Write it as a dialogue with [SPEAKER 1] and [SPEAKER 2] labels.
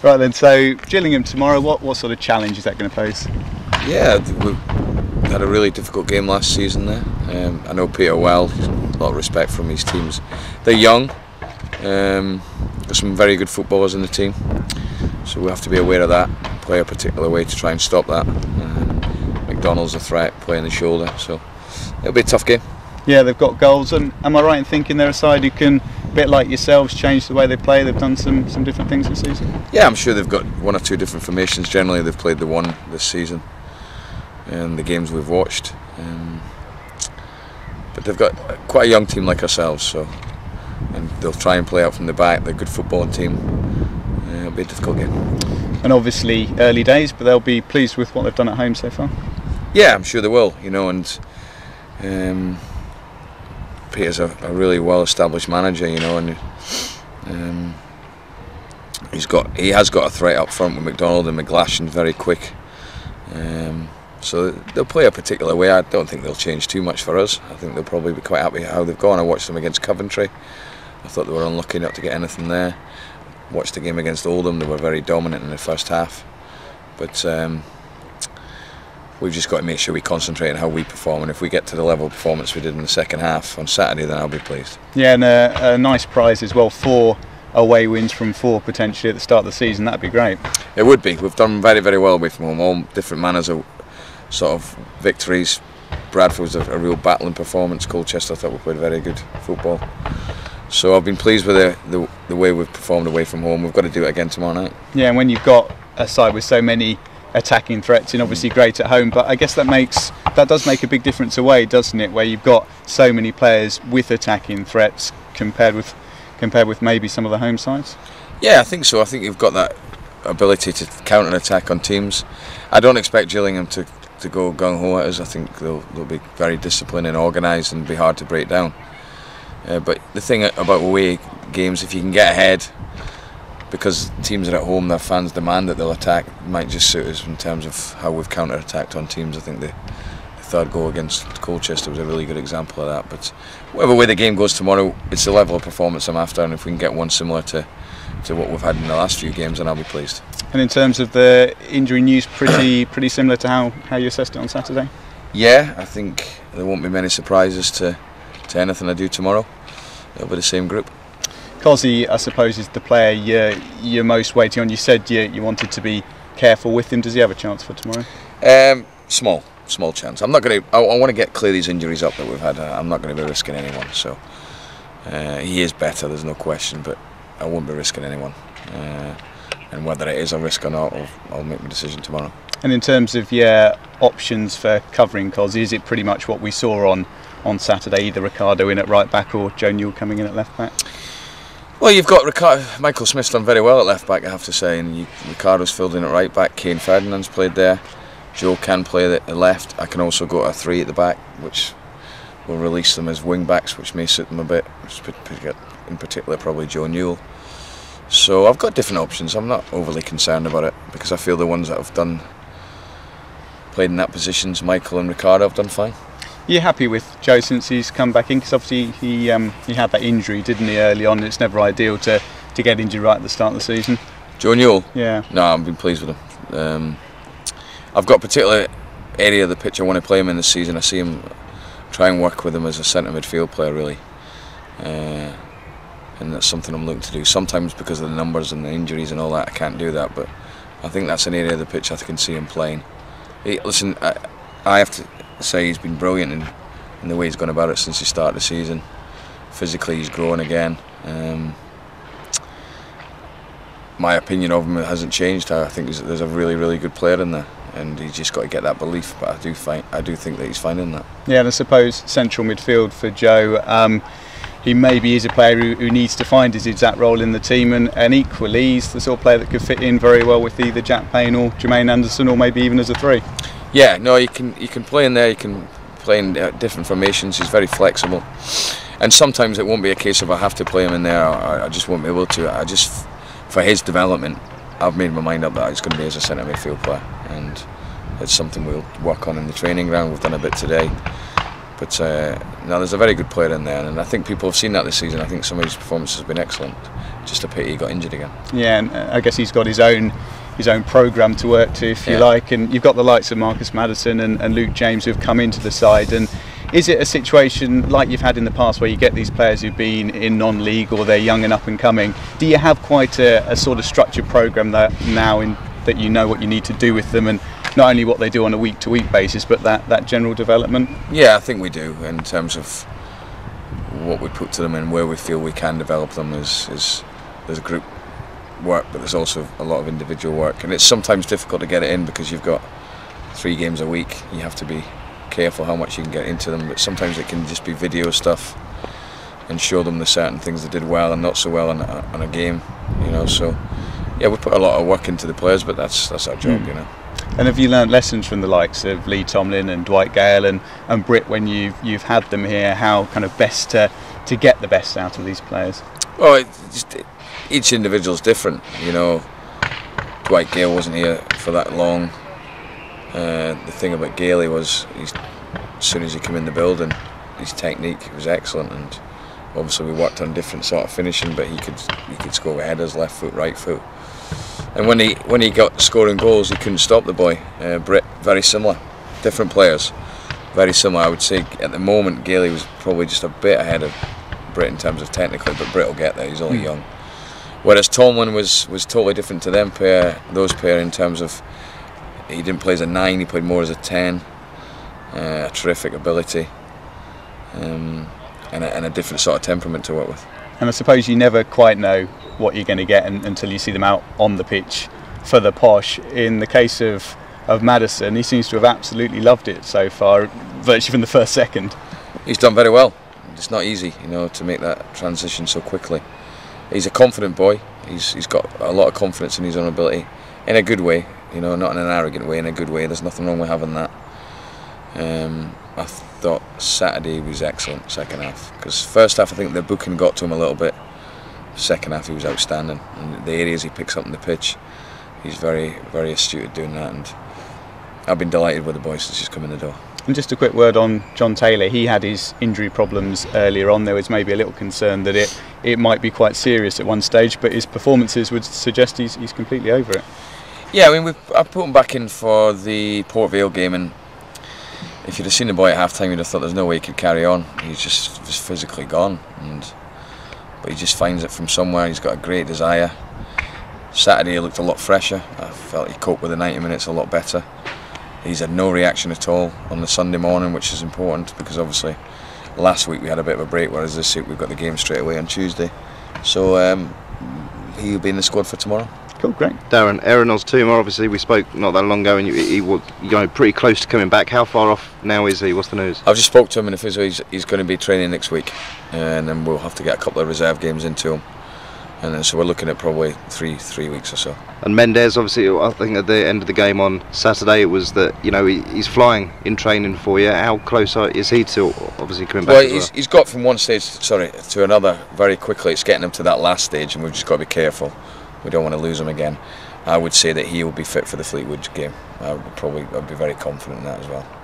[SPEAKER 1] Right then, so Gillingham tomorrow, what sort of challenge is that going to pose?
[SPEAKER 2] Yeah, we had a really difficult game last season there. I know Peter well, a lot of respect from his teams. They're young, got some very good footballers in the team, so we have to be aware of that, play a particular way to try and stop that. McDonald's a threat, playing the shoulder, so it'll be a tough game.
[SPEAKER 1] Yeah, they've got goals, and am I right in thinking they're a side who can, a bit like yourselves, change the way they play? They've done some different things this season.
[SPEAKER 2] Yeah, I'm sure they've got one or two different formations. Generally, they've played the one this season in the games we've watched. But they've got quite a young team like ourselves, so and they'll try and play out from the back. They're a good footballing team. It'll be a difficult game.
[SPEAKER 1] And obviously early days, but they'll be pleased with what they've done at home so far.
[SPEAKER 2] Yeah, I'm sure they will. You know, and Peter's a really well-established manager. You know, and he has got a threat up front with McDonald and McGlashan, very quick. So they'll play a particular way. I don't think they'll change too much for us. I think they'll probably be quite happy how they've gone. I watched them against Coventry. I thought they were unlucky not to get anything there. Watched the game against Oldham. They were very dominant in the first half. But we've just got to make sure we concentrate on how we perform. And if we get to the level of performance we did in the second half on Saturday, then I'll be pleased. Yeah,
[SPEAKER 1] and a nice prize as well, 4 away wins from 4 potentially at the start of the season. That'd be great.
[SPEAKER 2] It would be. We've done very, very well away from home. All different manners of sort of victories. Bradford was a real battling performance. Colchester, I thought we played very good football. So I've been pleased with the way we've performed away from home. We've got to do it again tomorrow night.
[SPEAKER 1] Yeah, and when you've got a side with so many attacking threats, and obviously great at home, but I guess that does make a big difference away, doesn't it? Where you've got so many players with attacking threats compared with maybe some of the home sides.
[SPEAKER 2] Yeah, I think so. I think you've got that ability to counter attack on teams. I don't expect Gillingham to go gung-ho at us. I think they'll be very disciplined and organised and be hard to break down. But the thing about away games, if you can get ahead, because teams are at home, their fans demand that they'll attack, it might just suit us in terms of how we've counter-attacked on teams. I think the third goal against Colchester was a really good example of that. But whatever way the game goes tomorrow, it's the level of performance I'm after, and if we can get one similar to what we've had in the last few games, then I'll be pleased.
[SPEAKER 1] And in terms of the injury news, pretty similar to how you assessed it on Saturday?
[SPEAKER 2] Yeah, I think there won't be many surprises to anything I do tomorrow. It'll be the same group.
[SPEAKER 1] Cozzy, I suppose, is the player you're most waiting on. You said you wanted to be careful with him. Does he have a chance for tomorrow?
[SPEAKER 2] Small chance. I'm not going to. I want to get clear these injuries up that we've had. I'm not going to be risking anyone. So he is better. There's no question. But I won't be risking anyone. And whether it is a risk or not, I'll make my decision tomorrow.
[SPEAKER 1] And in terms of options for covering Cozzy, is it pretty much what we saw on Saturday? Either Ricardo in at right back or Joe Newell coming in at left back?
[SPEAKER 2] Well, you've got Michael Smith's done very well at left back, I have to say, and Ricardo's filled in at right back. Kane Ferdinand's played there. Joe can play at the left. I can also go to a 3 at the back, which will release them as wing backs, which may suit them a bit. In particular, probably Joe Newell. So I've got different options. I'm not overly concerned about it because I feel the ones that have played in that positions, Michael and Ricardo, have done fine.
[SPEAKER 1] You're happy with Joe since he's come back in? Because obviously he had that injury, didn't he, early on? It's never ideal to get injured right at the start of the season.
[SPEAKER 2] Joe Newell?
[SPEAKER 1] Yeah.
[SPEAKER 2] No, I've been pleased with him. I've got a particular area of the pitch I want to play him in this season. I see him try and work with him as a centre midfield player, really. And that's something I'm looking to do. Sometimes because of the numbers and the injuries and all that, I can't do that, but I think that's an area of the pitch I can see him playing. Listen, I have to say he's been brilliant in the way he's gone about it since he started the season. Physically, he's growing again. My opinion of him hasn't changed. I think there's a really, really good player in there, and he's just got to get that belief. But I do think that he's finding that. Yeah,
[SPEAKER 1] and I suppose central midfield for Joe. He maybe is a player who needs to find his exact role in the team, and equally he's the sort of player that could fit in very well with either Jack Payne or Jermaine Anderson, or maybe even as a 3.
[SPEAKER 2] Yeah, no, you can play in there. You can play in different formations. He's very flexible, and sometimes it won't be a case of I have to play him in there. I just won't be able to. For his development, I've made my mind up that he's going to be as a centre midfield player, and it's something we'll work on in the training ground. We've done a bit today. But no, there's a very good player in there, and I think people have seen that this season. I think some of his performances have been excellent. just a pity he got injured again.
[SPEAKER 1] Yeah, and I guess he's got his own programme to work to, if you like, and you've got the likes of Marcus Maddison and Luke James who've come into the side. And is it a situation like you've had in the past where you get these players who've been in non-league or they're young and up and coming? Do you have quite a sort of structured programme that you know what you need to do with them, and not only what they do on a week-to-week basis, but that general development?
[SPEAKER 2] Yeah, I think we do, in terms of what we put to them and where we feel we can develop them. There's a group work, but there's also a lot of individual work, and it's sometimes difficult to get it in because you've got 3 games a week. You have to be careful how much you can get into them, but sometimes it can just be video stuff and show them the certain things they did well and not so well on a game, you know. So yeah, we put a lot of work into the players, but that's our job, you know.
[SPEAKER 1] And have you learnt lessons from the likes of Lee Tomlin and Dwight Gale and Britt when you've had them here, how kind of best to get the best out of these players?
[SPEAKER 2] Well, each individual's different, you know. Dwight Gale wasn't here for that long. The thing about Gailey was, as soon as he came in the building, his technique was excellent, and obviously we worked on different sort of finishing, but he could score with headers, left foot, right foot. And when he got scoring goals, he couldn't stop the boy. Britt, very similar, different players, very similar. I would say at the moment Gailey was probably just a bit ahead of Britt in terms of technically, but Britt will get there. He's only young. Whereas Tomlin was totally different to those pair in terms of he didn't play as a 9, he played more as a 10. A terrific ability, and a different sort of temperament to work with.
[SPEAKER 1] And I suppose you never quite know what you're going to get until you see them out on the pitch for the posh. In the case of Maddison, he seems to have absolutely loved it so far, virtually from the first second.
[SPEAKER 2] He's done very well. It's not easy, you know, to make that transition so quickly. He's a confident boy. He's got a lot of confidence in his own ability, in a good way, you know, not in an arrogant way, in a good way. There's nothing wrong with having that. I thought Saturday was excellent, second half, because first half I think the booking got to him a little bit. Second half he was outstanding, and the areas he picks up on the pitch, he's very, very astute at doing that, and I've been delighted with the boy since he's come in the door.
[SPEAKER 1] And just a quick word on John Taylor. He had his injury problems earlier on. There was maybe a little concern that it might be quite serious at one stage, but his performances would suggest he's completely over it.
[SPEAKER 2] Yeah, I mean, I put him back in for the Port Vale game, and if you'd have seen the boy at half time, you'd have thought there's no way he could carry on. He's just physically gone, but he just finds it from somewhere. He's got a great desire. Saturday he looked a lot fresher. I felt he coped with the 90 minutes a lot better. He's had no reaction at all on the Sunday morning, which is important because obviously last week we had a bit of a break, whereas this week we've got the game straight away on Tuesday. So he'll be in the squad for tomorrow.
[SPEAKER 1] Cool, great.
[SPEAKER 3] Darren, Aaron Oztumer, obviously we spoke not that long ago, and he was, you know, pretty close to coming back. How far off now is he? What's the news?
[SPEAKER 2] I've just spoke to him in the physio. He's going to be training next week, and then we'll have to get a couple of reserve games into him, and then so we're looking at probably three weeks or so. And
[SPEAKER 3] Mendes, obviously, I think at the end of the game on Saturday, it was that, you know, he's flying in training for you. How close is he to obviously coming back?
[SPEAKER 2] Well, he's got from one stage to another very quickly. It's getting him to that last stage, and we've just got to be careful. We don't want to lose him again. I would say that he will be fit for the Fleetwood game. I'd be very confident in that as well.